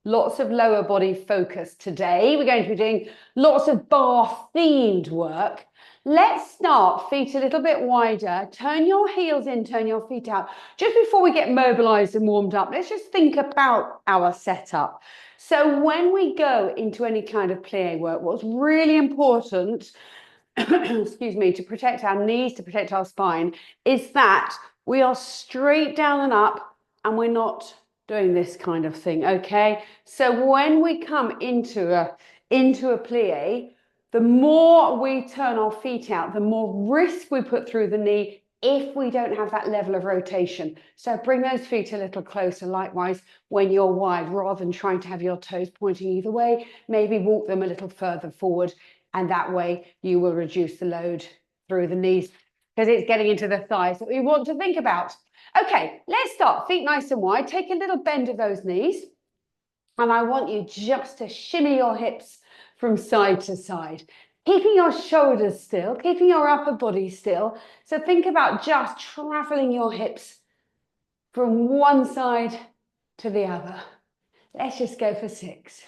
lots of lower body focus today. We're going to be doing lots of bar themed work. Let's start feet a little bit wider. Turn your heels in, turn your feet out. Just before we get mobilized and warmed up, let's just think about our setup. So when we go into any kind of plie work, what's really important, excuse me, to protect our knees, to protect our spine, is that we are straight down and up and we're not doing this kind of thing, okay? So when we come into a plie, the more we turn our feet out, the more risk we put through the knee if we don't have that level of rotation. So bring those feet a little closer. Likewise, when you're wide, rather than trying to have your toes pointing either way, maybe walk them a little further forward, and that way you will reduce the load through the knees, because it's getting into the thighs that we want to think about. Okay, let's start. Feet nice and wide. Take a little bend of those knees. And I want you just to shimmy your hips from side to side, keeping your shoulders still, keeping your upper body still. So think about just traveling your hips from one side to the other. Let's just go for 6,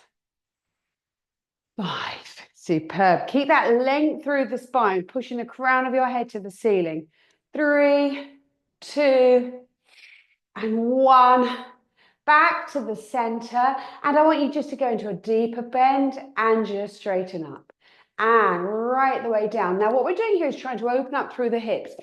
5. Superb. Keep that length through the spine, pushing the crown of your head to the ceiling. 3, 2, and 1. Back to the center, and I want you just to go into a deeper bend and just straighten up and right the way down. Now what we're doing here is trying to open up through the hips.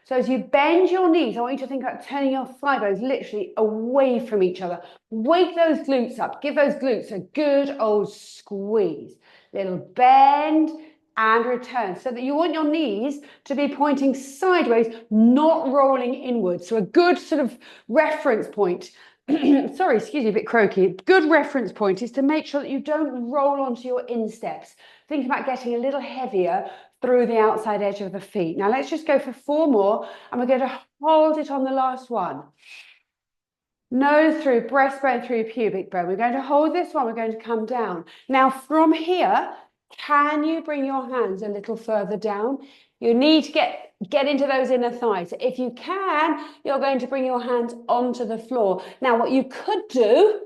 So as you bend your knees, I want you to think about turning your thigh bones literally away from each other. Wake those glutes up. Give those glutes a good old squeeze. Little bend and return, so that you want your knees to be pointing sideways, not rolling inwards. So a good sort of reference point, sorry, excuse me, a bit croaky. Good reference point is to make sure that you don't roll onto your insteps. Think about getting a little heavier through the outside edge of the feet. Now let's just go for 4 more, and we're going to hold it on the last one. Nose through, breastbone through, pubic bone. We're going to hold this one. We're going to come down. Now from here, can you bring your hands a little further down? You need to get into those inner thighs. If you can, you're going to bring your hands onto the floor. Now, what you could do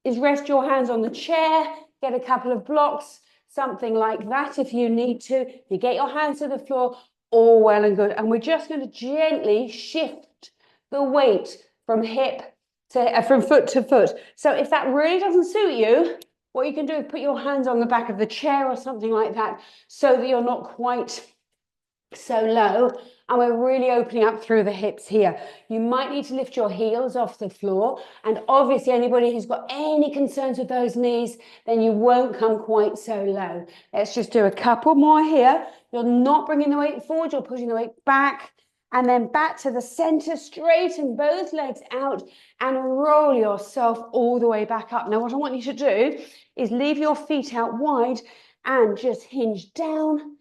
is rest your hands on the chair, get a couple of blocks, something like that if you need to. You get your hands to the floor, all well and good. And we're just going to gently shift the weight from foot to foot. So if that really doesn't suit you, what you can do is put your hands on the back of the chair or something like that, so that you're not quite so low, and we're really opening up through the hips here. You might need to lift your heels off the floor, and obviously anybody who's got any concerns with those knees, then you won't come quite so low. Let's just do a couple more here. You're not bringing the weight forward, you're pushing the weight back, and then back to the center, straighten both legs out and roll yourself all the way back up. Now what I want you to do is leave your feet out wide and just hinge down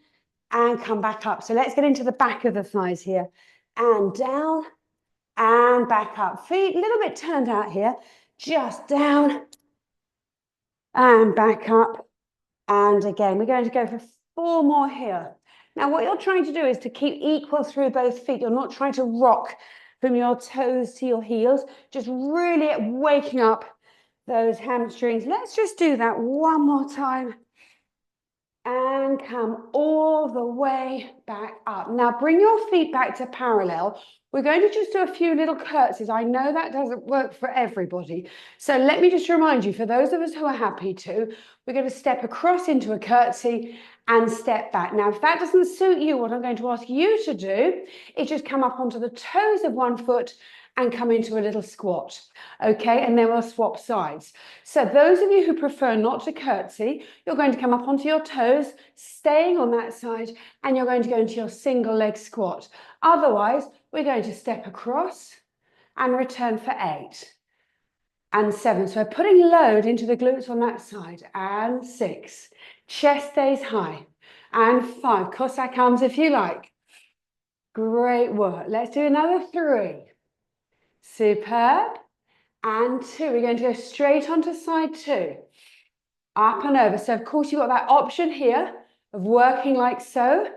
and come back up. So let's get into the back of the thighs here, and down and back up. Feet a little bit turned out here, just down and back up. And again, we're going to go for 4 more here. Now, what you're trying to do is to keep equal through both feet. You're not trying to rock from your toes to your heels, just really waking up those hamstrings. Let's just do that one more time. And come all the way back up. Now bring your feet back to parallel. We're going to just do a few little curtsies. I know that doesn't work for everybody. So let me just remind you, for those of us who are happy to, we're going to step across into a curtsy and step back. Now, if that doesn't suit you, what I'm going to ask you to do is just come up onto the toes of one foot and come into a little squat, okay? And then we'll swap sides. So those of you who prefer not to curtsy, you're going to come up onto your toes, staying on that side, and you're going to go into your single leg squat. Otherwise, we're going to step across and return for 8 and 7. So we're putting load into the glutes on that side, and 6. Chest stays high, and 5. Cossack arms if you like. Great work. Let's do another 3. Superb. And 2. We're going to go straight onto side 2. Up and over. So, of course, you've got that option here of working like so.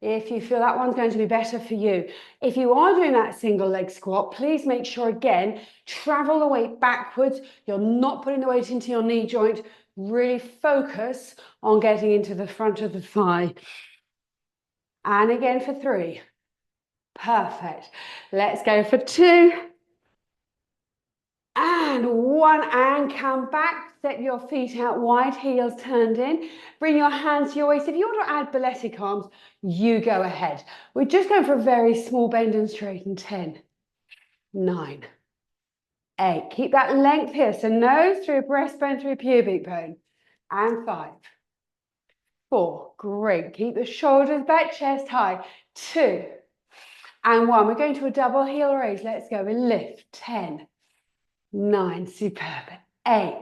if you feel that one's going to be better for you. If you are doing that single leg squat, please make sure, again, travel the weight backwards. You're not putting the weight into your knee joint. Really focus on getting into the front of the thigh. And again for 3. Perfect. Let's go for 2. And 1, and come back. Step your feet out wide, heels turned in. Bring your hands to your waist. If you want to add balletic arms, you go ahead. We're just going for a very small bend and straighten. 10, 9, 8. Keep that length here. So nose through breastbone, through pubic bone. And 5, 4. Great. Keep the shoulders back, chest high. 2, and 1. We're going to a double heel raise. Let's go. We lift. 10, 9. Superb. 8,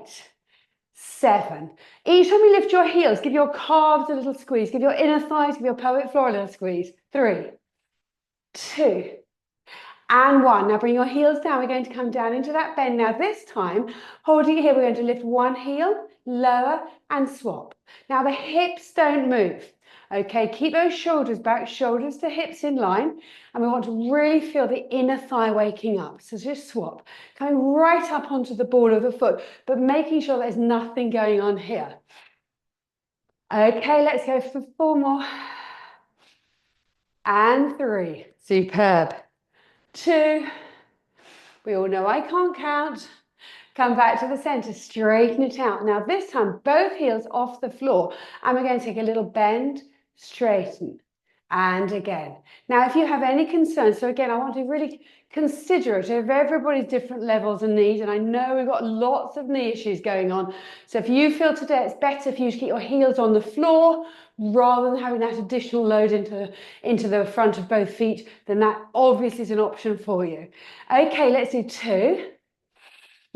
7. Each time you lift your heels, give your calves a little squeeze. Give your inner thighs, give your pelvic floor a little squeeze. 3, 2, and 1. Now bring your heels down. We're going to come down into that bend. Now this time, holding it here, we're going to lift one heel, lower, and swap. Now the hips don't move. Okay, keep those shoulders back, shoulders to hips in line. And we want to really feel the inner thigh waking up. So just swap, coming right up onto the ball of the foot, but making sure there's nothing going on here. Okay, let's go for 4 more. And 3. Superb. 2. We all know I can't count. Come back to the center, straighten it out. Now this time, both heels off the floor. And we're going to take a little bend, straighten, and again. Now, if you have any concerns, so again, I want to really considerate of everybody's different levels and needs. And I know we've got lots of knee issues going on. So if you feel today it's better for you to keep your heels on the floor rather than having that additional load into the front of both feet, then that obviously is an option for you. Okay, let's do 2.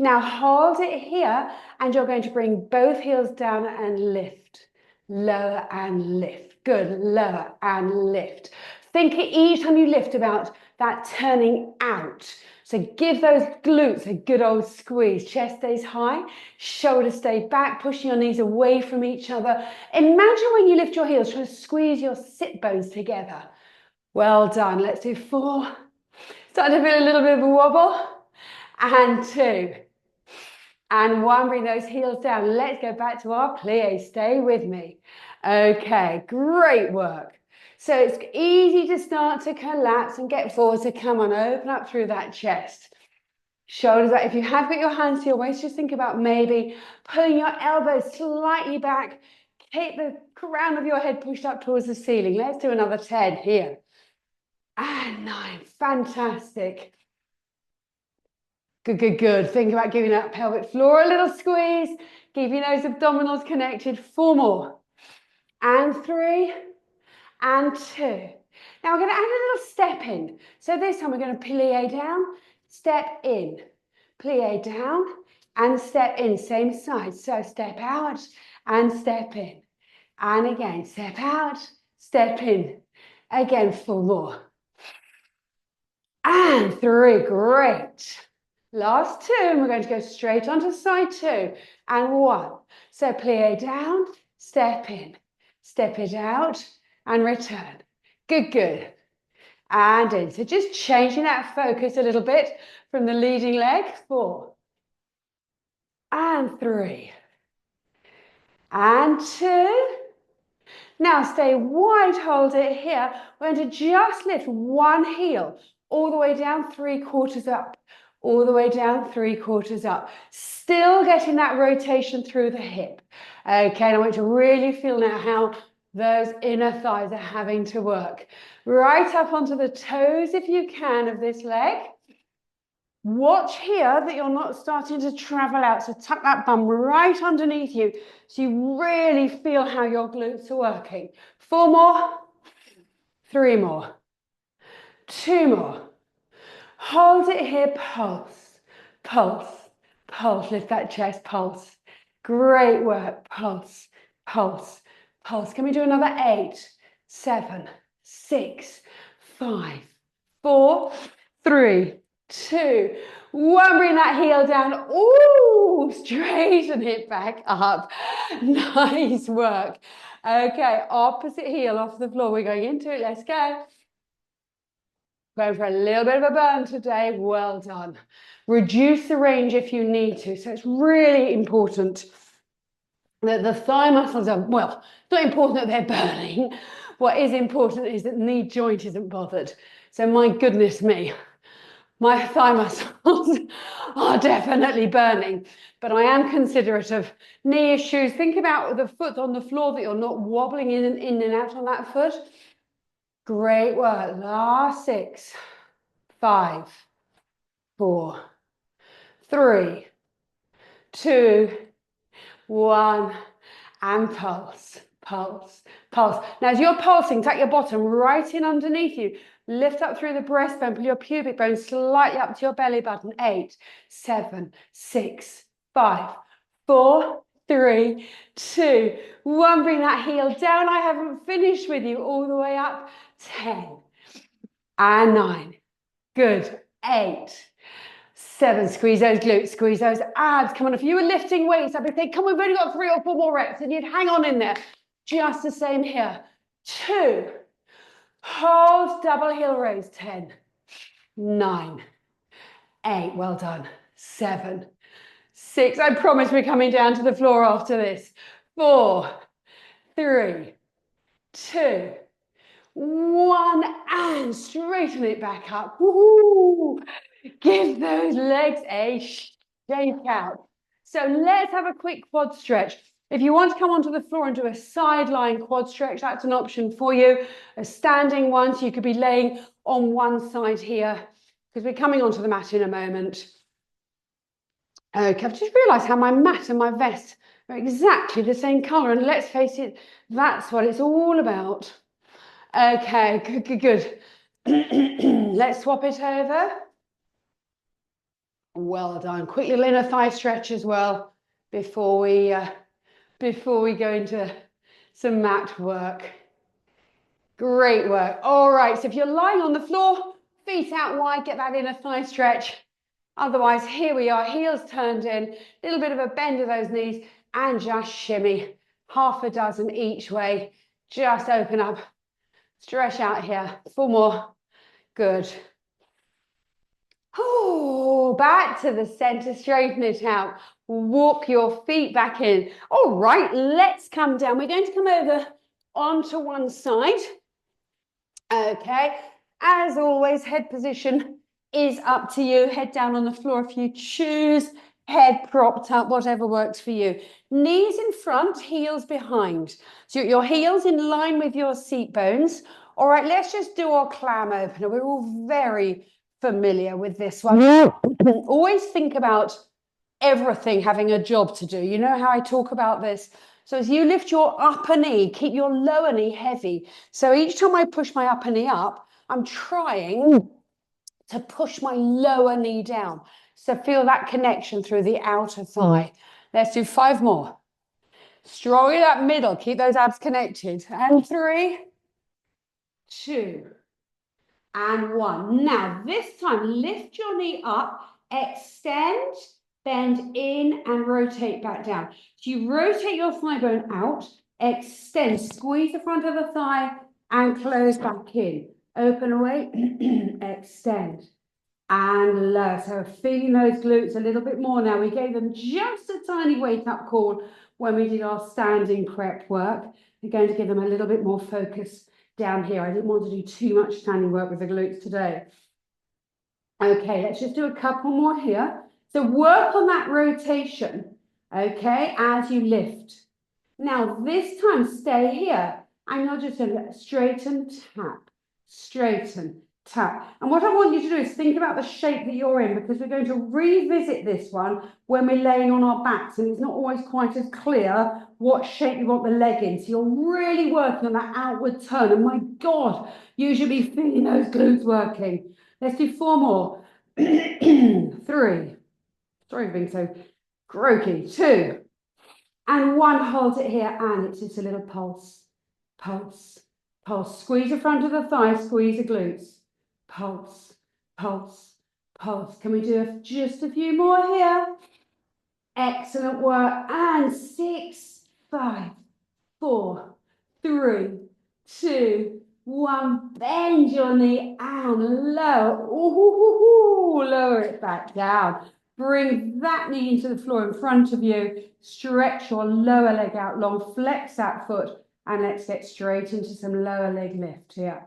Now hold it here, and you're going to bring both heels down and lift. Lower and lift. Good. Lower and lift. Think each time you lift about that turning out. So give those glutes a good old squeeze. Chest stays high, shoulders stay back, pushing your knees away from each other. Imagine when you lift your heels, trying to squeeze your sit bones together. Well done. Let's do 4. Starting to feel a little bit of a wobble. And 2. And 1, bring those heels down. Let's go back to our plie. Stay with me. Okay, great work. So it's easy to start to collapse and get forward. So come on, open up through that chest. Shoulders back. If you have got your hands to your waist, just think about maybe pulling your elbows slightly back. Keep the crown of your head pushed up towards the ceiling. Let's do another 10 here. And 9. Fantastic. Good, good, good. Think about giving that pelvic floor a little squeeze. Keeping those abdominals connected. 4 more. And 3. And 2. Now we're going to add a little step in. So this time we're going to plie down, step in. Plie down and step in. Same side. So step out and step in. And again, step out, step in. Again, 4 more. And 3. Great. Last 2, and we're going to go straight onto side 2, and 1. So plie down, step in, step it out, and return. Good, good. And in. So just changing that focus a little bit from the leading leg. 4. And 3. And 2. Now stay wide, hold it here. We're going to just lift one heel all the way down, 3/4 up. All the way down, 3/4 up. Still getting that rotation through the hip. Okay, and I want you to really feel now how those inner thighs are having to work. Right up onto the toes, if you can, of this leg. Watch here that you're not starting to travel out. So tuck that bum right underneath you so you really feel how your glutes are working. 4 more. 3 more. 2 more. Hold it here, pulse, pulse, pulse. Lift that chest, pulse. Great work, pulse, pulse, pulse. Can we do another 8, 7, 6, 5, 4, 3, 2, 1. Bring that heel down. Ooh, straighten it back up. Nice work. Okay, opposite heel off the floor. We're going into it. Let's go. Going for a little bit of a burn today. Well done. Reduce the range if you need to. So it's really important that the thigh muscles are, well, it's not important that they're burning. What is important is that the knee joint isn't bothered. So my goodness me, my thigh muscles are definitely burning, but I am considerate of knee issues. Think about the foot on the floor, that you're not wobbling in and out on that foot. Great work. Last 6, 5, 4, 3, 2, 1, and pulse, pulse, pulse. Now, as you're pulsing, tuck your bottom right in underneath you. Lift up through the breastbone, pull your pubic bone slightly up to your belly button. 8, 7, 6, 5, 4, 3, 2, 1. Bring that heel down. I haven't finished with you. All the way up. 10 and 9. Good. 8, 7. Squeeze those glutes, squeeze those abs. Come on, if you were lifting weights, I'd be saying, come on, we've only got 3 or 4 more reps, and you'd hang on in there. Just the same here. 2. Hold, double heel raise. 10, 9, 8. Well done. 7, 6. I promise we're coming down to the floor after this. 4, 3, 2, 1, and straighten it back up. Woo-hoo. Give those legs a shake out. So let's have a quick quad stretch. If you want to come onto the floor and do a sideline quad stretch, that's an option for you. A standing one, so you could be laying on one side here, because we're coming onto the mat in a moment. Okay, I've just realised how my mat and my vest are exactly the same colour, and let's face it, that's what it's all about. Okay, good, good, good. Let's swap it over. Well done. Quick little inner thigh stretch as well before we go into some mat work. Great work. All right, so if you're lying on the floor, feet out wide, get that inner thigh stretch. Otherwise, here we are, heels turned in, a little bit of a bend of those knees, and just shimmy. Half a dozen each way. Just open up, stretch out here. 4 more. Good. Oh, back to the center, straighten it out. Walk your feet back in. All right, let's come down. We're going to come over onto one side. Okay, as always, head position is up to you. Head down on the floor if you choose. Head propped up, whatever works for you. Knees in front, heels behind. So your heels in line with your seat bones. All right, let's just do our clam opener. We're all very familiar with this one. Always think about everything having a job to do. You know how I talk about this? So as you lift your upper knee, keep your lower knee heavy. So each time I push my upper knee up, I'm trying to push my lower knee down. So feel that connection through the outer thigh. Let's do 5 more. Strong in that middle. Keep those abs connected. And 3, 2, and 1. Now, this time, lift your knee up, extend, bend in, and rotate back down. So you rotate your thigh bone out, extend, squeeze the front of the thigh, and close back in. Open away, extend, and lower. So feeling those glutes a little bit more now. We gave them just a tiny wake-up call when we did our standing prep work. We're going to give them a little bit more focus down here. I didn't want to do too much standing work with the glutes today. Okay, let's just do a couple more here. So work on that rotation, okay, as you lift. Now, this time, stay here. And you're just going to straighten, tap, straighten, tap. And what I want you to do is think about the shape that you're in, because we're going to revisit this one when we're laying on our backs, and it's not always quite as clear what shape you want the leg in. So you're really working on that outward turn. And my God, you should be feeling those glutes working. Let's do 4 more. 3. Sorry for being so croaky. 2. And 1, hold it here, and it's just a little pulse, pulse, pulse. Squeeze the front of the thigh, squeeze the glutes. Pulse, pulse, pulse. Can we do just a few more here? Excellent work. And 6, 5, 4, 3, 2, 1. Bend your knee and lower. Ooh, lower it back down. Bring that knee into the floor in front of you. Stretch your lower leg out long. Flex that foot. And let's get straight into some lower leg lift here.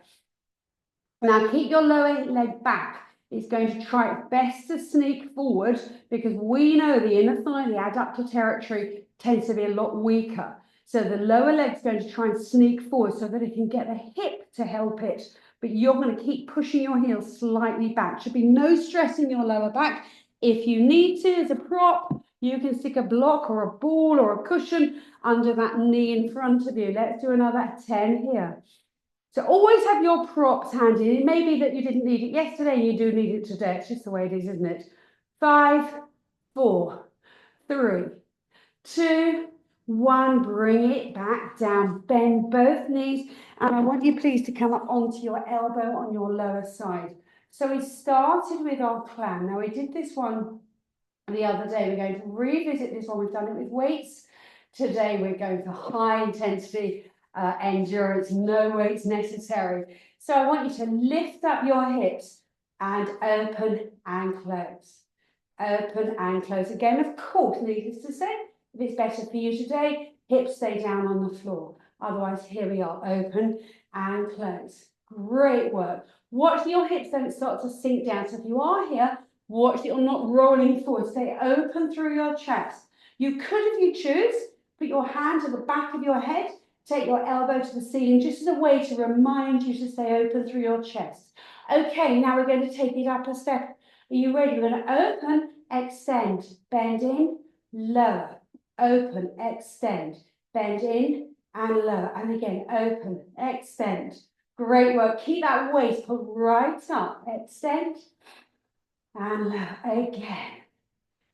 Now keep your lower leg back. It's going to try its best to sneak forward because we know the inner thigh, the adductor territory, tends to be a lot weaker. So the lower leg's going to try and sneak forward so that it can get the hip to help it. But you're going to keep pushing your heels slightly back. Should be no stress in your lower back. If you need to, as a prop, you can stick a block or a ball or a cushion under that knee in front of you. Let's do another 10 here. So always have your props handy. It may be that you didn't need it yesterday and you do need it today. It's just the way it is, isn't it? 5, 4, 3, 2, 1. Bring it back down. Bend both knees. And I want you please to come up onto your elbow on your lower side. So we started with our clown. Now we did this one the other day. We're going to revisit this one. We've done it with weights. Today we're going for high intensity endurance, no weights necessary. So I want you to lift up your hips and open and close. Open and close. Again, of course, needless to say, if it's better for you today, hips stay down on the floor. Otherwise, here we are, open and close. Great work. Watch your hips don't start to sink down. So if you are here, watch that you're not rolling forward. Stay open through your chest. You could, if you choose, put your hand to the back of your head. Take your elbow to the ceiling just as a way to remind you to stay open through your chest. Okay, now we're going to take it up a step. Are you ready? We're going to open, extend, bend in, lower, open, extend, bend in and lower. And again, open, extend. Great work. Keep that waist put right up. Extend and lower. Again.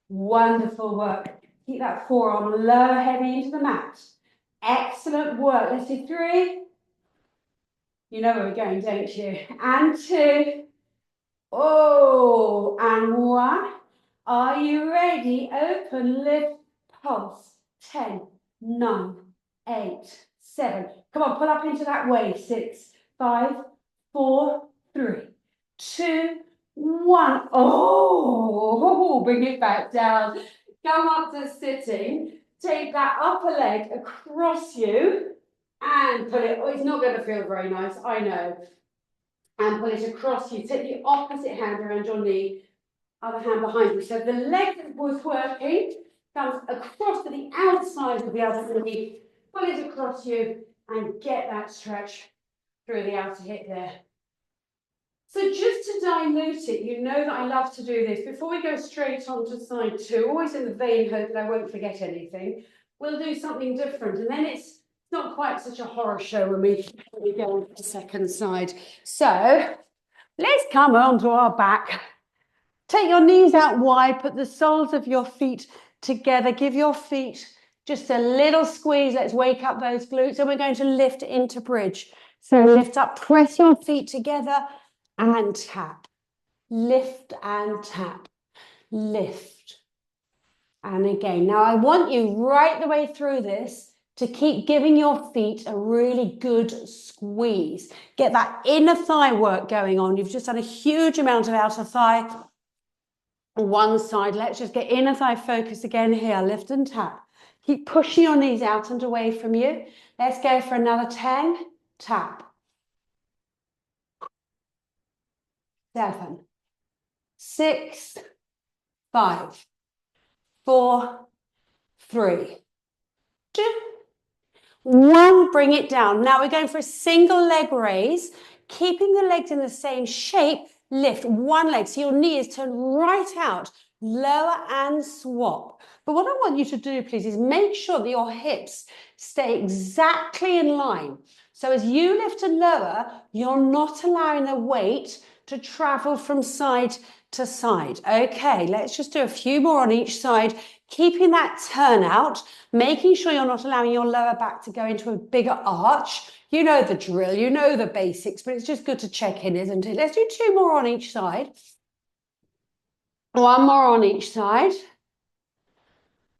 Wonderful work. Keep that forearm lower, heavy into the mat. Excellent work. Let's do 3. You know where we're going, don't you? And 2. Oh, and 1. Are you ready? Open, lift, pulse. 10, 9, 8, 7. Come on, pull up into that waist. 6, 5, 4, 3, 2, 1. Oh, bring it back down. Come up to sitting. Take that upper leg across you and put it. Oh, it's not going to feel very nice, I know. And pull it across you. Take the opposite hand around your knee, other hand behind you. So the leg that was working comes across to the outside of the other knee. Pull it across you and get that stretch through the outer hip there. So just to dilute it, you know that I love to do this. Before we go straight on to side 2, always in the vain hope that I won't forget anything, we'll do something different. And then it's not quite such a horror show when we go on to the second side. So let's come onto our back. Take your knees out wide, put the soles of your feet together. Give your feet just a little squeeze. Let's wake up those glutes. And we're going to lift into bridge. So lift up, press your feet together and tap. Lift and tap. Lift. And again. Now I want you right the way through this to keep giving your feet a really good squeeze. Get that inner thigh work going on. You've just done a huge amount of outer thigh. One side. Let's just get inner thigh focus again here. Lift and tap. Keep pushing your knees out and away from you. Let's go for another 10. Tap. 7, 6, 5, 4, 3, 2, 1. Bring it down. Now we're going for a single leg raise, keeping the legs in the same shape. Lift one leg so your knee is turned right out, lower and swap. But what I want you to do, please, is make sure that your hips stay exactly in line. So as you lift and lower, you're not allowing the weight to travel from side to side. Okay, let's just do a few more on each side, keeping that turnout, making sure you're not allowing your lower back to go into a bigger arch. You know the drill, you know the basics, but it's just good to check in, isn't it? Let's do 2 more on each side. 1 more on each side.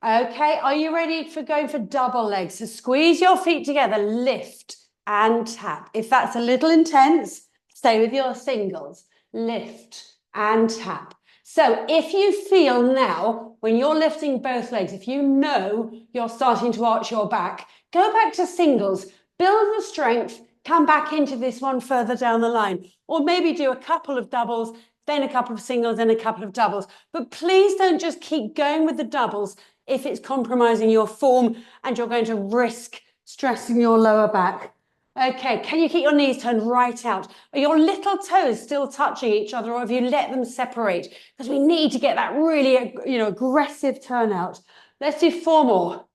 Okay, are you ready for going for double legs? So squeeze your feet together, lift and tap. If that's a little intense, stay with your singles. Lift and tap. So if you feel now, when you're lifting both legs, if you know you're starting to arch your back, go back to singles, build the strength, come back into this one further down the line. Or maybe do a couple of doubles, then a couple of singles, then a couple of doubles. But please don't just keep going with the doubles if it's compromising your form and you're going to risk stressing your lower back. Okay, can you keep your knees turned right out? Are your little toes still touching each other, or have you let them separate? Because we need to get that really, aggressive turnout. Let's do 4 more.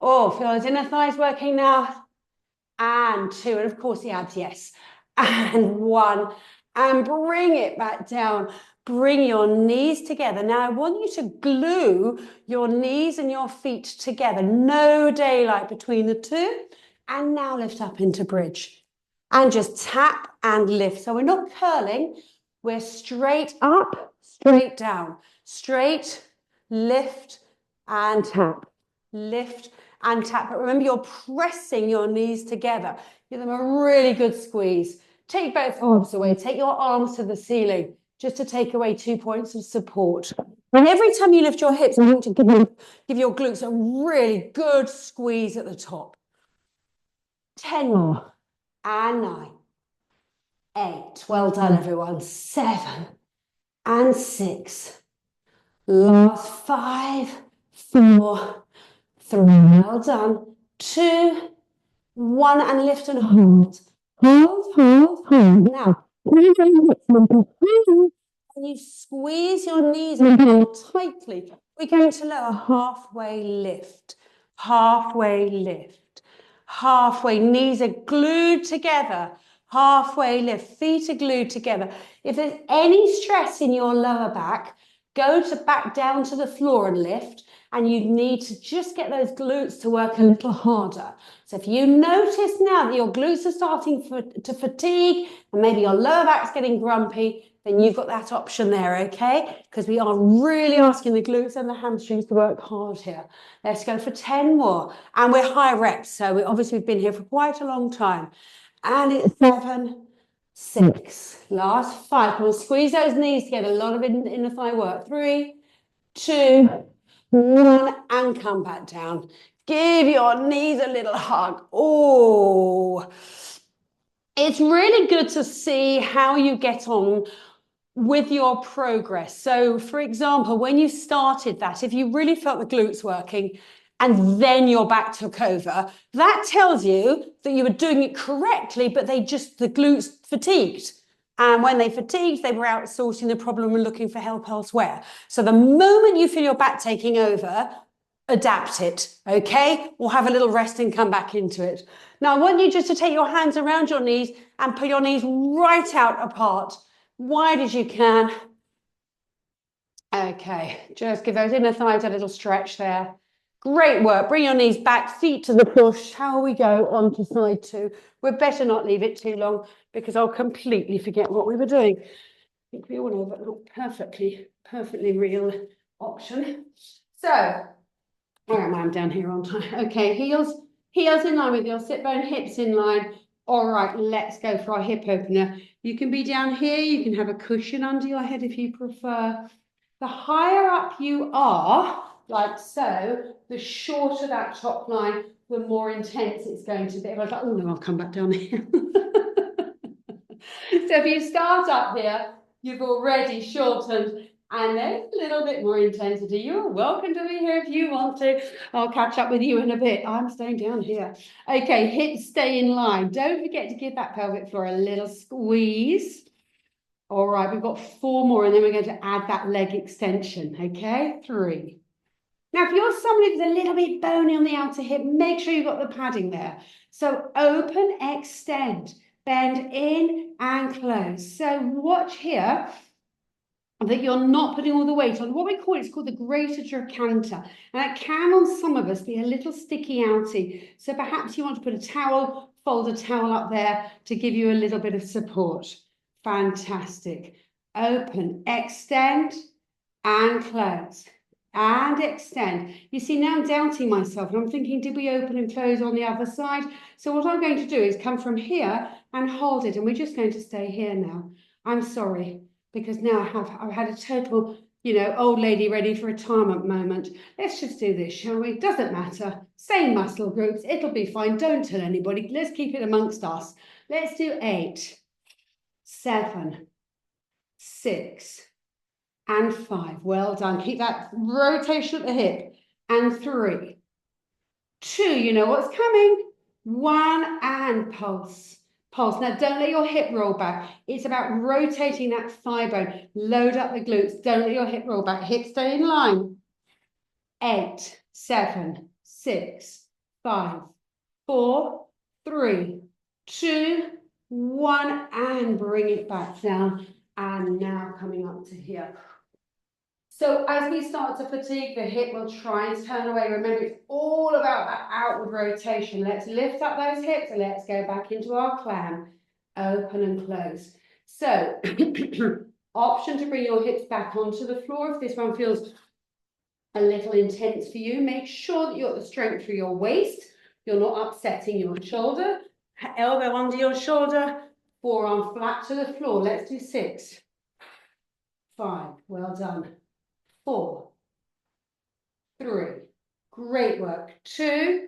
Oh, feel those inner thighs working now. And 2, and of course the abs, yes. And 1, and bring it back down. Bring your knees together. Now I want you to glue your knees and your feet together. No daylight between the two. And now lift up into bridge. And just tap and lift. So we're not curling. We're straight up, straight down. Straight, lift, and tap. Lift and tap. But remember, you're pressing your knees together. Give them a really good squeeze. Take both arms away. Take your arms to the ceiling, just to take away 2 points of support. And every time you lift your hips, I want to give your glutes a really good squeeze at the top. 10 more. And 9. 8. Well done, everyone. 7. And 6. Last 5. 4. 3. Well done. 2. 1, and lift and hold. Hold, hold, hold. Now, and you squeeze your knees in tightly. We're going to lower halfway lift. Halfway lift. Halfway. Knees are glued together. Halfway lift. Feet are glued together. If there's any stress in your lower back, go back down to the floor and lift. And you need to just get those glutes to work a little harder. So if you notice now that your glutes are starting to fatigue and maybe your lower back's getting grumpy, then you've got that option there, okay? Because we are really asking the glutes and the hamstrings to work hard here. Let's go for 10 more. And we're high reps, so we've been here for quite a long time. And it's 7, 6. Last 5. Come on, squeeze those knees together. A lot of inner thigh work. 3, 2, 1, and come back down. Give your knees a little hug. Oh, it's really good to see how you get on with your progress. So, for example, when you started that, if you really felt the glutes working and then your back took over, that tells you that you were doing it correctly, but the glutes fatigued. And when they fatigued, they were outsourcing the problem and looking for help elsewhere. So the moment you feel your back taking over, adapt it, okay? Or have a little rest and come back into it. Now, I want you just to take your hands around your knees and put your knees right out apart, wide as you can. Okay, just give those inner thighs a little stretch there. Great work. Bring your knees back, feet to the push. How we go on to side 2. We'd better not leave it too long because I'll completely forget what we were doing. I think we all know, but not perfectly real option. So, where am I? I'm down here, aren't I? Okay, heels in line with your sit bone, hips in line. All right, let's go for our hip opener. You can be down here. You can have a cushion under your head if you prefer. The higher up you are, like so, the shorter that top line, the more intense it's going to be. I was like, oh no, I'll come back down here. So if you start up here, you've already shortened, and there's a little bit more intensity. You're welcome to be here if you want to. I'll catch up with you in a bit. I'm staying down here. Okay, hips stay in line. Don't forget to give that pelvic floor a little squeeze. All right, we've got 4 more, and then we're going to add that leg extension, okay? 3. Now, if you're somebody who's a little bit bony on the outer hip, make sure you've got the padding there. So open, extend, bend in and close. So watch here that you're not putting all the weight on what we call, it's called the greater trochanter. And it can, on some of us, be a little sticky outy. So perhaps you want to put a towel, fold a towel up there to give you a little bit of support. Fantastic. Open, extend, and close. and extend. You see, now I'm doubting myself and I'm thinking, did we open and close on the other side? So what I'm going to do is come from here and hold it, and we're just going to stay here now. I'm sorry, because now I've had a total, old lady ready for retirement moment. Let's just do this, shall we? Doesn't matter. Same muscle groups. It'll be fine. Don't tell anybody. Let's keep it amongst us. Let's do 8, 7, 6, and 5. Well done. Keep that rotation at the hip. And 3, 2. You know what's coming. 1, and pulse. Pulse. Now, don't let your hip roll back. It's about rotating that thigh bone. Load up the glutes. Don't let your hip roll back. Hips stay in line. 8, 7, 6, 5, 4, 3, 2, 1, and bring it back down. And now coming up to here. So as we start to fatigue, the hip will try and turn away. Remember, it's all about that outward rotation. Let's lift up those hips and let's go back into our clam. Open and close. So option to bring your hips back onto the floor. If this one feels a little intense for you, make sure that you've got the strength through your waist. You're not upsetting your shoulder. Elbow under your shoulder. Forearm flat to the floor. Let's do 6, 5. Well done. 4, 3. Great work. 2.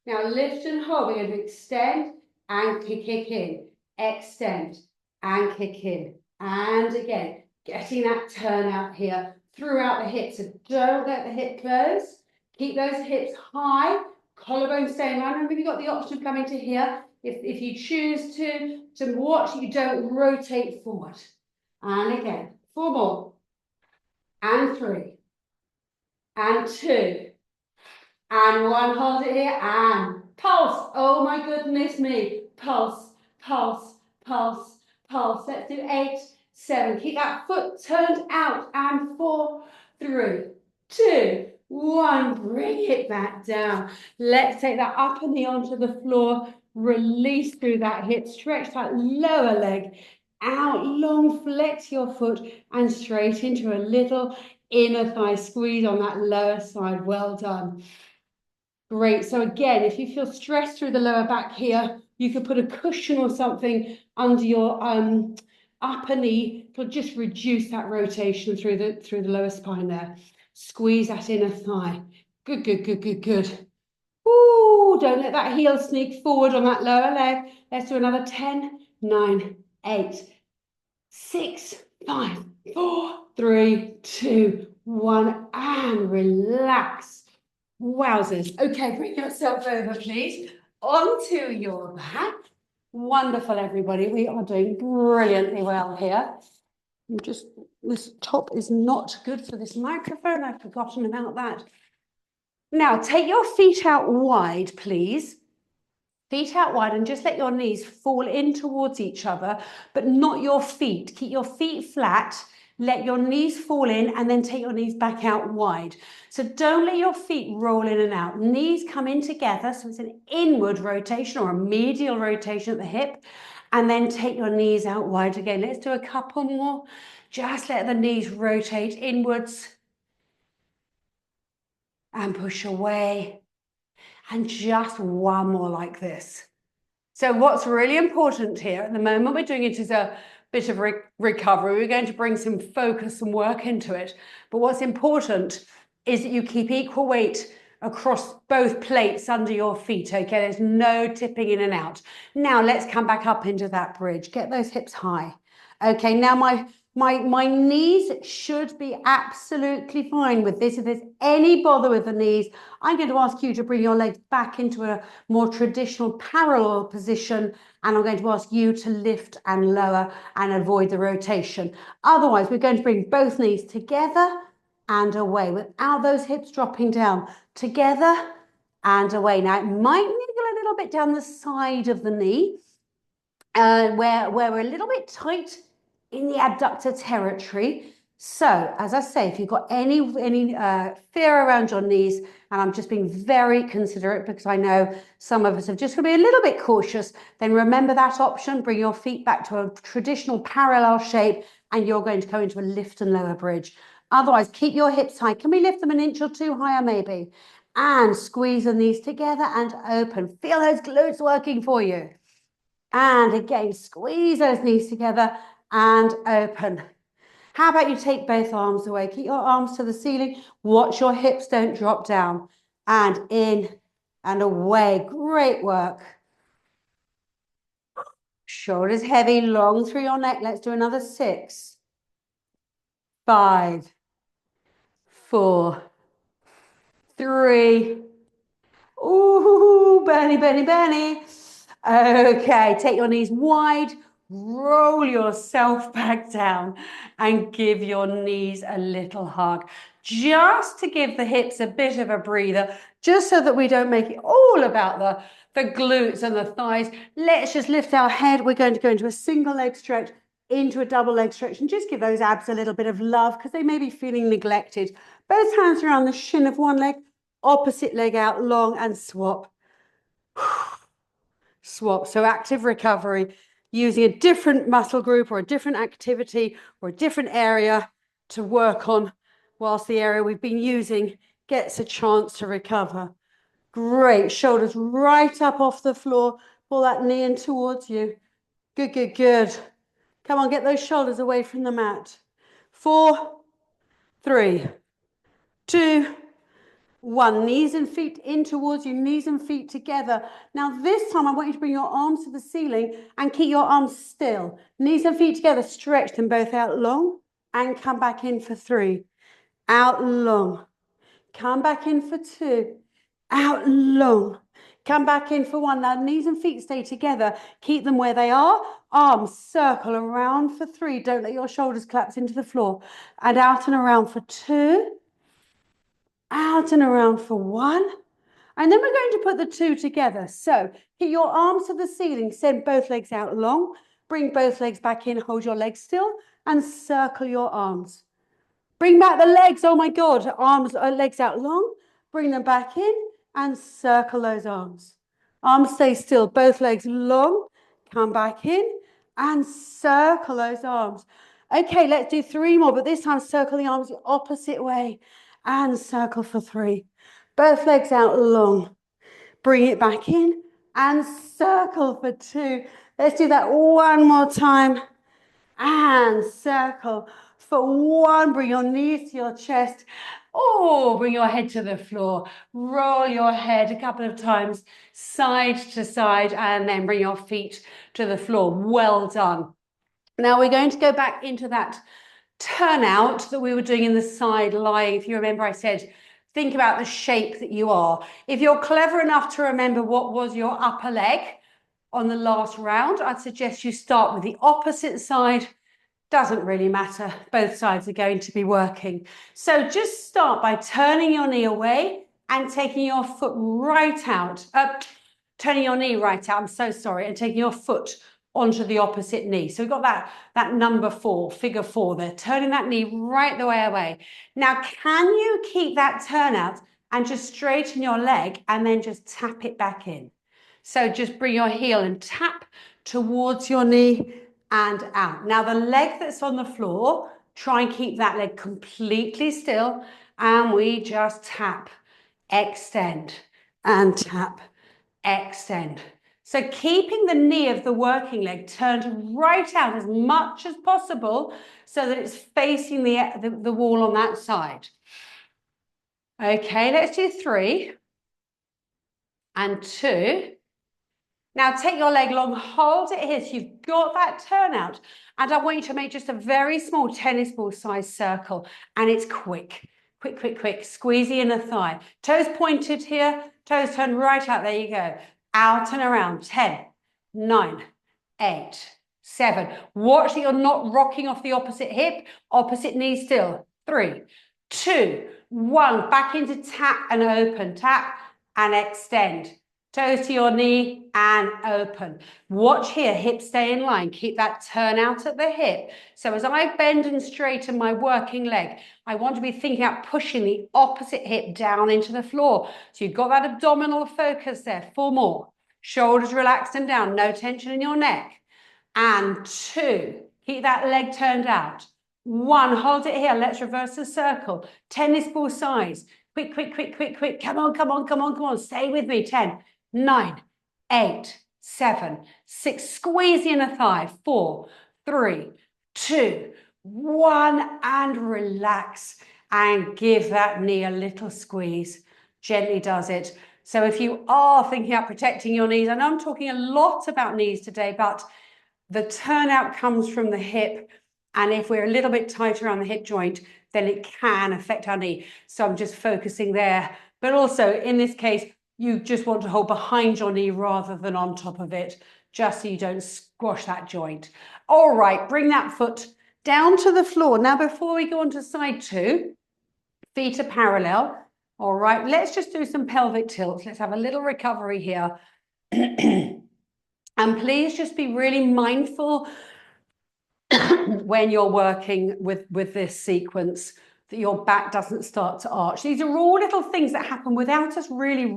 Now lift and hold. We're going to extend and kick in. Extend and kick in. And again, getting that turn out here throughout the hips. So don't let the hip close. Keep those hips high. Collarbone staying line. Remember, you've got the option of coming to here. If you choose to watch, you don't rotate forward. And again, 4 more. And 3. And 2. And 1. Hold it here. And pulse. Oh my goodness me. Pulse, pulse, pulse, pulse. Let's do 8, 7. Keep that foot turned out. And 4, 3, 2, 1. Bring it back down. Let's take that upper knee onto the floor. Release through that hip. Stretch that lower leg out long. Flex your foot and straight into a little inner thigh squeeze on that lower side. Well done. Great. So again, if you feel stressed through the lower back here, you could put a cushion or something under your upper knee to just reduce that rotation through the lower spine there. Squeeze that inner thigh. Good, good, good, good, good. Ooh, don't let that heel sneak forward on that lower leg. Let's do another 10, 9, 8, 6, 5, 4, 3, 2, 1, and relax. Wowzers. Okay, bring yourself over, please, onto your back. Wonderful, everybody. We are doing brilliantly well here. This top is not good for this microphone. I've forgotten about that. Now, take your feet out wide, please. Feet out wide, and just let your knees fall in towards each other, but not your feet. Keep your feet flat. Let your knees fall in and then take your knees back out wide. So don't let your feet roll in and out. Knees come in together, so it's an inward rotation or a medial rotation at the hip, and then take your knees out wide again. Let's do a couple more. Just let the knees rotate inwards and push away. And just one more like this. So what's really important here, at the moment we're doing it as a bit of recovery. We're going to bring some focus and work into it. But what's important is that you keep equal weight across both plates under your feet, okay? There's no tipping in and out. Now let's come back up into that bridge. Get those hips high. Okay, now my knees should be absolutely fine with this. If there's any bother with the knees, I'm going to ask you to bring your legs back into a more traditional parallel position, and I'm going to ask you to lift and lower and avoid the rotation. Otherwise, we're going to bring both knees together and away without those hips dropping down. Together and away. Now, it might niggle a little bit down the side of the knee, where we're a little bit tight in the abductor territory. So, as I say, if you've got any fear around your knees, and I'm just being very considerate because I know some of us have just got to be a little bit cautious, then remember that option. Bring your feet back to a traditional parallel shape, and you're going to go into a lift and lower bridge. Otherwise, keep your hips high. Can we lift them an inch or two higher maybe? And squeeze the knees together and open. Feel those glutes working for you. And again, squeeze those knees together and open. How about you take both arms away? Keep your arms to the ceiling. Watch your hips don't drop down. And in and away. Great work. Shoulders heavy, long through your neck. Let's do another 6, 5, 4, 3. Ooh, Bernie, Bernie, Bernie. Okay, take your knees wide, roll yourself back down and give your knees a little hug. Just to give the hips a bit of a breather, just so that we don't make it all about the glutes and the thighs. Let's just lift our head. We're going to go into a single leg stretch, into a double leg stretch, and just give those abs a little bit of love because they may be feeling neglected. Both hands around the shin of one leg, opposite leg out long, and swap. Swap. So active recovery, using a different muscle group or a different activity or a different area to work on whilst the area we've been using gets a chance to recover. Great. Shoulders right up off the floor. Pull that knee in towards you. Good, good, good. Come on, get those shoulders away from the mat. 4, 3, 2, 1. Knees and feet in towards you, knees and feet together. Now this time I want you to bring your arms to the ceiling and keep your arms still. Knees and feet together, stretch them both out long and come back in for 3. Out long. Come back in for 2. Out long. Come back in for 1. Now knees and feet stay together. Keep them where they are. Arms circle around for 3. Don't let your shoulders collapse into the floor. And out and around for 2. Out and around for 1. And then we're going to put the 2 together. So keep your arms to the ceiling. Send both legs out long. Bring both legs back in. Hold your legs still. And circle your arms. Bring back the legs. Oh my God. Arms, legs out long. Bring them back in and circle those arms. Arms stay still. Both legs long. Come back in and circle those arms. Okay, let's do 3 more. But this time circle the arms the opposite way. And circle for 3. Both legs out long. Bring it back in and circle for 2. Let's do that one more time. And circle for 1. Bring your knees to your chest. Oh, bring your head to the floor. Roll your head a couple of times, side to side, and then bring your feet to the floor. Well done. Now we're going to go back into that turnout that we were doing in the side lying. If you remember, I said, think about the shape that you are. If you're clever enough to remember what was your upper leg on the last round, I'd suggest you start with the opposite side. Doesn't really matter. Both sides are going to be working. So just start by turning your knee away and taking your foot right out. Turning your knee right out, I'm so sorry, and taking your foot onto the opposite knee. So we've got that number 4, figure 4 there, turning that knee right the way away. Now, can you keep that turn out and just straighten your leg and then just tap it back in? So just bring your heel and tap towards your knee and out. Now, the leg that's on the floor, try and keep that leg completely still, and we just tap, extend, and tap, extend. So keeping the knee of the working leg turned right out as much as possible so that it's facing the wall on that side. Okay, let's do 3 and 2. Now take your leg long, hold it here so you've got that turnout. And I want you to make just a very small tennis ball size circle. And it's quick, quick, quick, quick. Squeeze the inner thigh. Toes pointed here, toes turned right out. There you go. Out and around. 10, 9, 8, 7. Watch that you're not rocking off the opposite hip, opposite knee still. 3, 2, 1. Back into tap and open. Tap and extend. Toes to your knee and open. Watch here, hips stay in line. Keep that turn out at the hip. So as I bend and straighten my working leg, I want to be thinking about pushing the opposite hip down into the floor. So you've got that abdominal focus there. 4 more. Shoulders relaxed and down. No tension in your neck. And 2. Keep that leg turned out. 1, hold it here. Let's reverse the circle. Tennis ball size. Quick, quick, quick, quick, quick. Come on, come on, come on, come on. Stay with me. 10, 9, 8, 7, 6. Squeeze the inner thigh. 4, 3, 2, 1. And relax. And give that knee a little squeeze. Gently does it. So if you are thinking about protecting your knees, I know I'm talking a lot about knees today, but the turnout comes from the hip. And if we're a little bit tight around the hip joint, then it can affect our knee. So I'm just focusing there. But also in this case, you just want to hold behind your knee rather than on top of it, just so you don't squash that joint. All right, bring that foot down to the floor. Now, before we go on to side 2, feet are parallel. All right, let's just do some pelvic tilts. Let's have a little recovery here. And please just be really mindful when you're working with this sequence that your back doesn't start to arch. These are all little things that happen without us really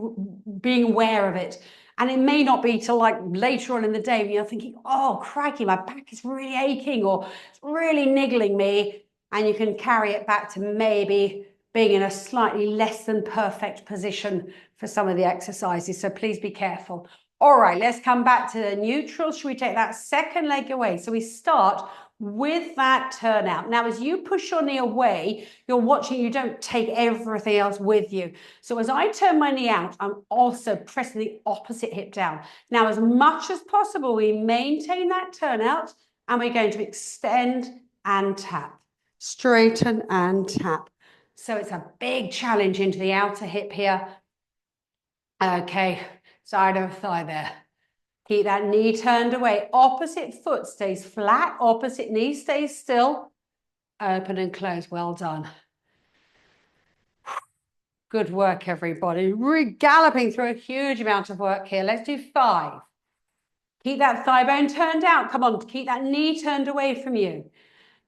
being aware of it. And it may not be till like later on in the day when you're thinking, oh, crikey, my back is really aching or it's really niggling me. And you can carry it back to maybe being in a slightly less than perfect position for some of the exercises. So please be careful. All right, let's come back to the neutral. Should we take that second leg away? So we start with that turnout. Now, as you push your knee away, you're watching, you don't take everything else with you. So as I turn my knee out, I'm also pressing the opposite hip down. Now, as much as possible, we maintain that turnout and we're going to extend and tap. Straighten and tap. So it's a big challenge into the outer hip here. Okay, side of thigh there. Keep that knee turned away. Opposite foot stays flat. Opposite knee stays still. Open and close. Well done. Good work, everybody. We're galloping through a huge amount of work here. Let's do 5. Keep that thigh bone turned out. Come on, keep that knee turned away from you.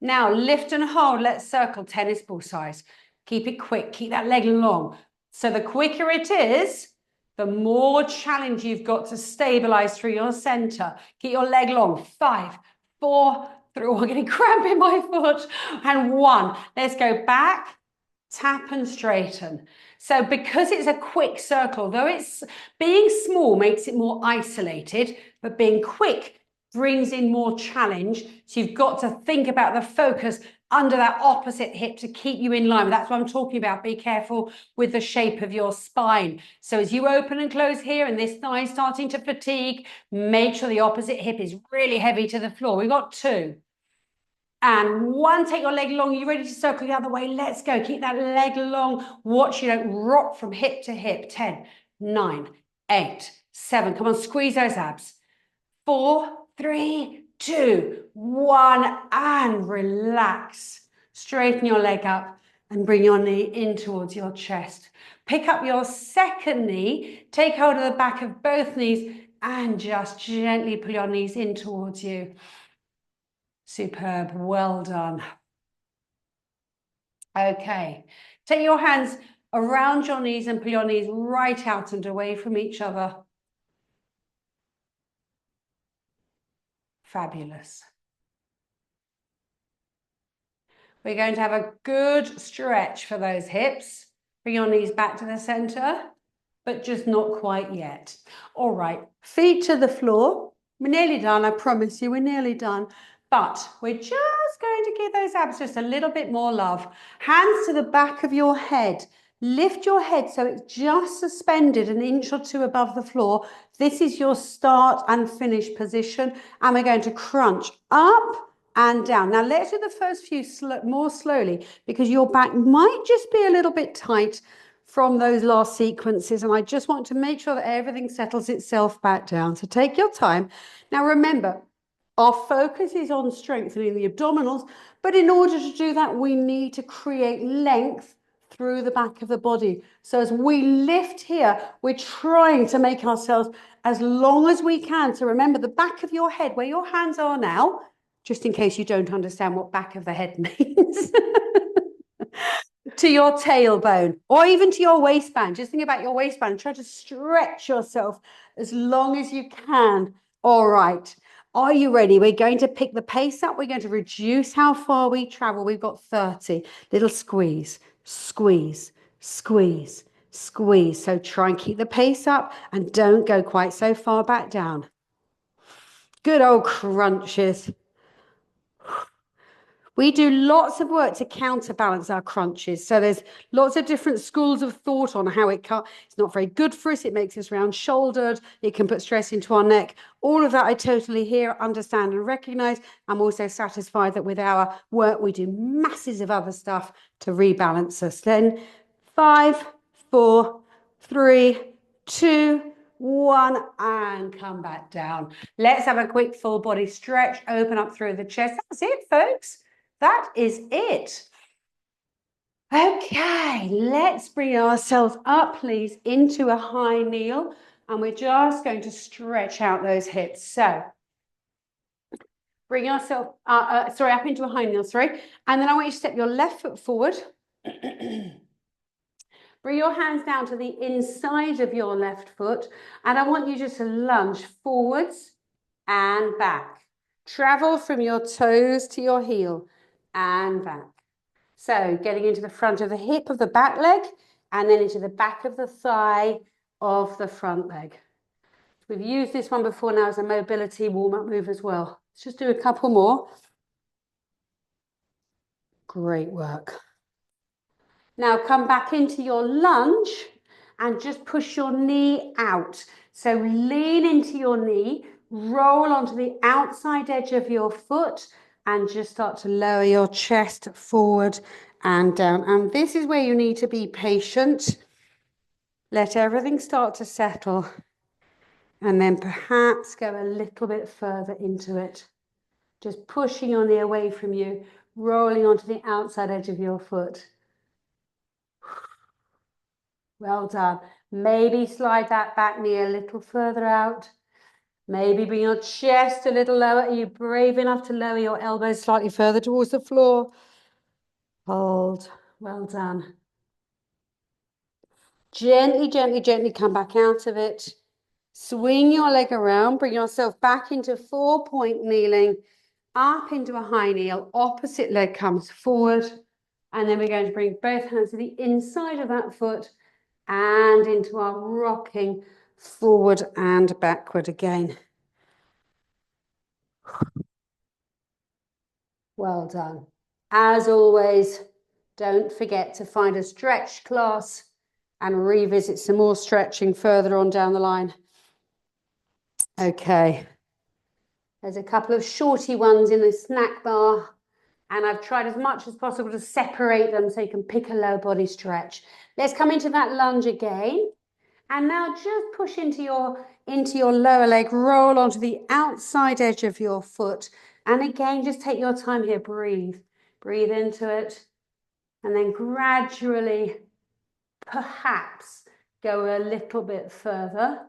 Now, lift and hold. Let's circle tennis ball size. Keep it quick. Keep that leg long. So the quicker it is, the more challenge you've got to stabilize through your center. Keep your leg long. 5, 4, 3. I'm getting cramp in my foot. And 1. Let's go back, tap and straighten. So because it's a quick circle, though it's being small makes it more isolated, but being quick brings in more challenge. So you've got to think about the focus under that opposite hip to keep you in line. That's what I'm talking about. Be careful with the shape of your spine. So as you open and close here and this thigh is starting to fatigue, make sure the opposite hip is really heavy to the floor. We've got 2. And 1, take your leg long. You're ready to circle the other way. Let's go. Keep that leg long. Watch you don't rock from hip to hip. 10, 9, 8, 7. Come on, squeeze those abs. 4, 3, 2, 1, and relax. Straighten your leg up and bring your knee in towards your chest. Pick up your second knee, take hold of the back of both knees and just gently pull your knees in towards you. Superb, well done. Okay, take your hands around your knees and pull your knees right out and away from each other. Fabulous. We're going to have a good stretch for those hips. Bring your knees back to the center, but just not quite yet. All right, feet to the floor. We're nearly done, I promise you, we're nearly done. But we're just going to give those abs just a little bit more love. Hands to the back of your head. Lift your head so it's just suspended an inch or 2 above the floor. This is your start and finish position. And we're going to crunch up and down. Now let's do the first few more slowly because your back might just be a little bit tight from those last sequences. And I just want to make sure that everything settles itself back down. So take your time. Now remember, our focus is on strengthening the abdominals, but in order to do that, we need to create length through the back of the body. So as we lift here, we're trying to make ourselves as long as we can. So remember the back of your head, where your hands are now, just in case you don't understand what back of the head means, to your tailbone or even to your waistband. Just think about your waistband. Try to stretch yourself as long as you can. All right. Are you ready? We're going to pick the pace up. We're going to reduce how far we travel. We've got 30. Little squeeze, squeeze, squeeze, squeeze. So try and keep the pace up and don't go quite so far back down. Good old crunches. We do lots of work to counterbalance our crunches. So there's lots of different schools of thought on how it's not very good for us. It makes us round shouldered. It can put stress into our neck. All of that I totally hear, understand and recognize. I'm also satisfied that with our work, we do masses of other stuff to rebalance us. Then 5, 4, 3, 2, 1, and come back down. Let's have a quick full body stretch. Open up through the chest. That's it, folks. That is it. Okay, let's bring ourselves up, please, into a high kneel. And we're just going to stretch out those hips. So bring yourself, up into a high kneel, sorry. And then I want you to step your left foot forward. Bring your hands down to the inside of your left foot. And I want you just to lunge forwards and back. Travel from your toes to your heel and back. So getting into the front of the hip of the back leg and then into the back of the thigh of the front leg. We've used this one before now as a mobility warm-up move as well. Let's just do a couple more. Great work. Now come back into your lunge and just push your knee out. So lean into your knee, roll onto the outside edge of your foot and just start to lower your chest forward and down. And this is where you need to be patient. Let everything start to settle and then perhaps go a little bit further into it. Just pushing your knee away from you, rolling onto the outside edge of your foot. Well done. Maybe slide that back knee a little further out. Maybe bring your chest a little lower. Are you brave enough to lower your elbows slightly further towards the floor? Hold. Well done. Gently, gently, gently come back out of it. Swing your leg around. Bring yourself back into 4-point kneeling. Up into a high kneel. Opposite leg comes forward. And then we're going to bring both hands to the inside of that foot and into our rocking forward and backward again. Well done. As always, don't forget to find a stretch class and revisit some more stretching further on down the line. Okay. There's a couple of shorty ones in the snack bar, and I've tried as much as possible to separate them so you can pick a low body stretch. Let's come into that lunge again. And now just push into your lower leg, roll onto the outside edge of your foot. And again, just take your time here, breathe. Breathe into it. And then gradually, perhaps, go a little bit further.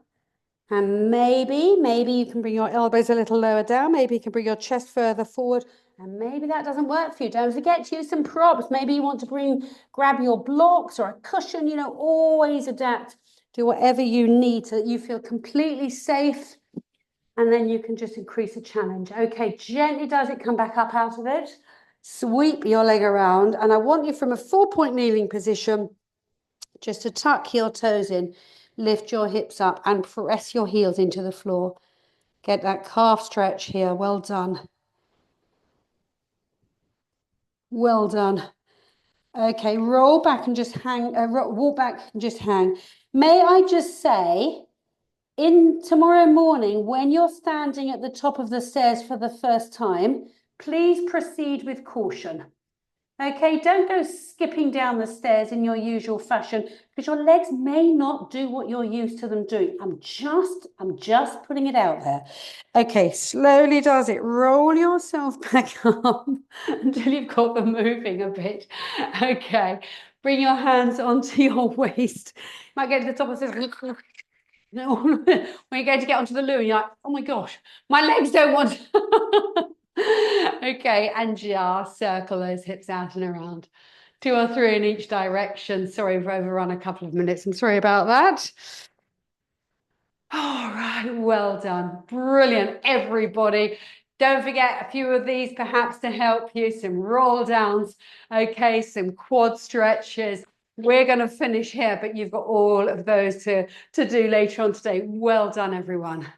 And maybe you can bring your elbows a little lower down. Maybe you can bring your chest further forward. And maybe that doesn't work for you. Don't forget to use some props. Maybe you want to grab your blocks or a cushion, always adapt. Do whatever you need so that you feel completely safe. And then you can just increase the challenge. Okay, gently does it come back up out of it. Sweep your leg around. And I want you from a 4-point kneeling position just to tuck your toes in. Lift your hips up and press your heels into the floor. Get that calf stretch here. Well done. Well done. Okay, roll back and just hang, walk back and just hang. May I just say, tomorrow morning, when you're standing at the top of the stairs for the first time, please proceed with caution. Okay, don't go skipping down the stairs in your usual fashion because your legs may not do what you're used to them doing. I'm just putting it out there. Okay, slowly does it. Roll yourself back up until you've got them moving a bit. Okay, bring your hands onto your waist. Might get to the top of the stairs. When you're going to get onto the loo, you're like, oh my gosh, my legs don't want. Okay, and just circle those hips out and around. 2 or 3 in each direction. Sorry, we've overrun a couple of minutes. I'm sorry about that. All right, well done. Brilliant, everybody. Don't forget a few of these perhaps to help you, some roll downs, okay, some quad stretches. We're going to finish here, but you've got all of those to do later on today. Well done, everyone.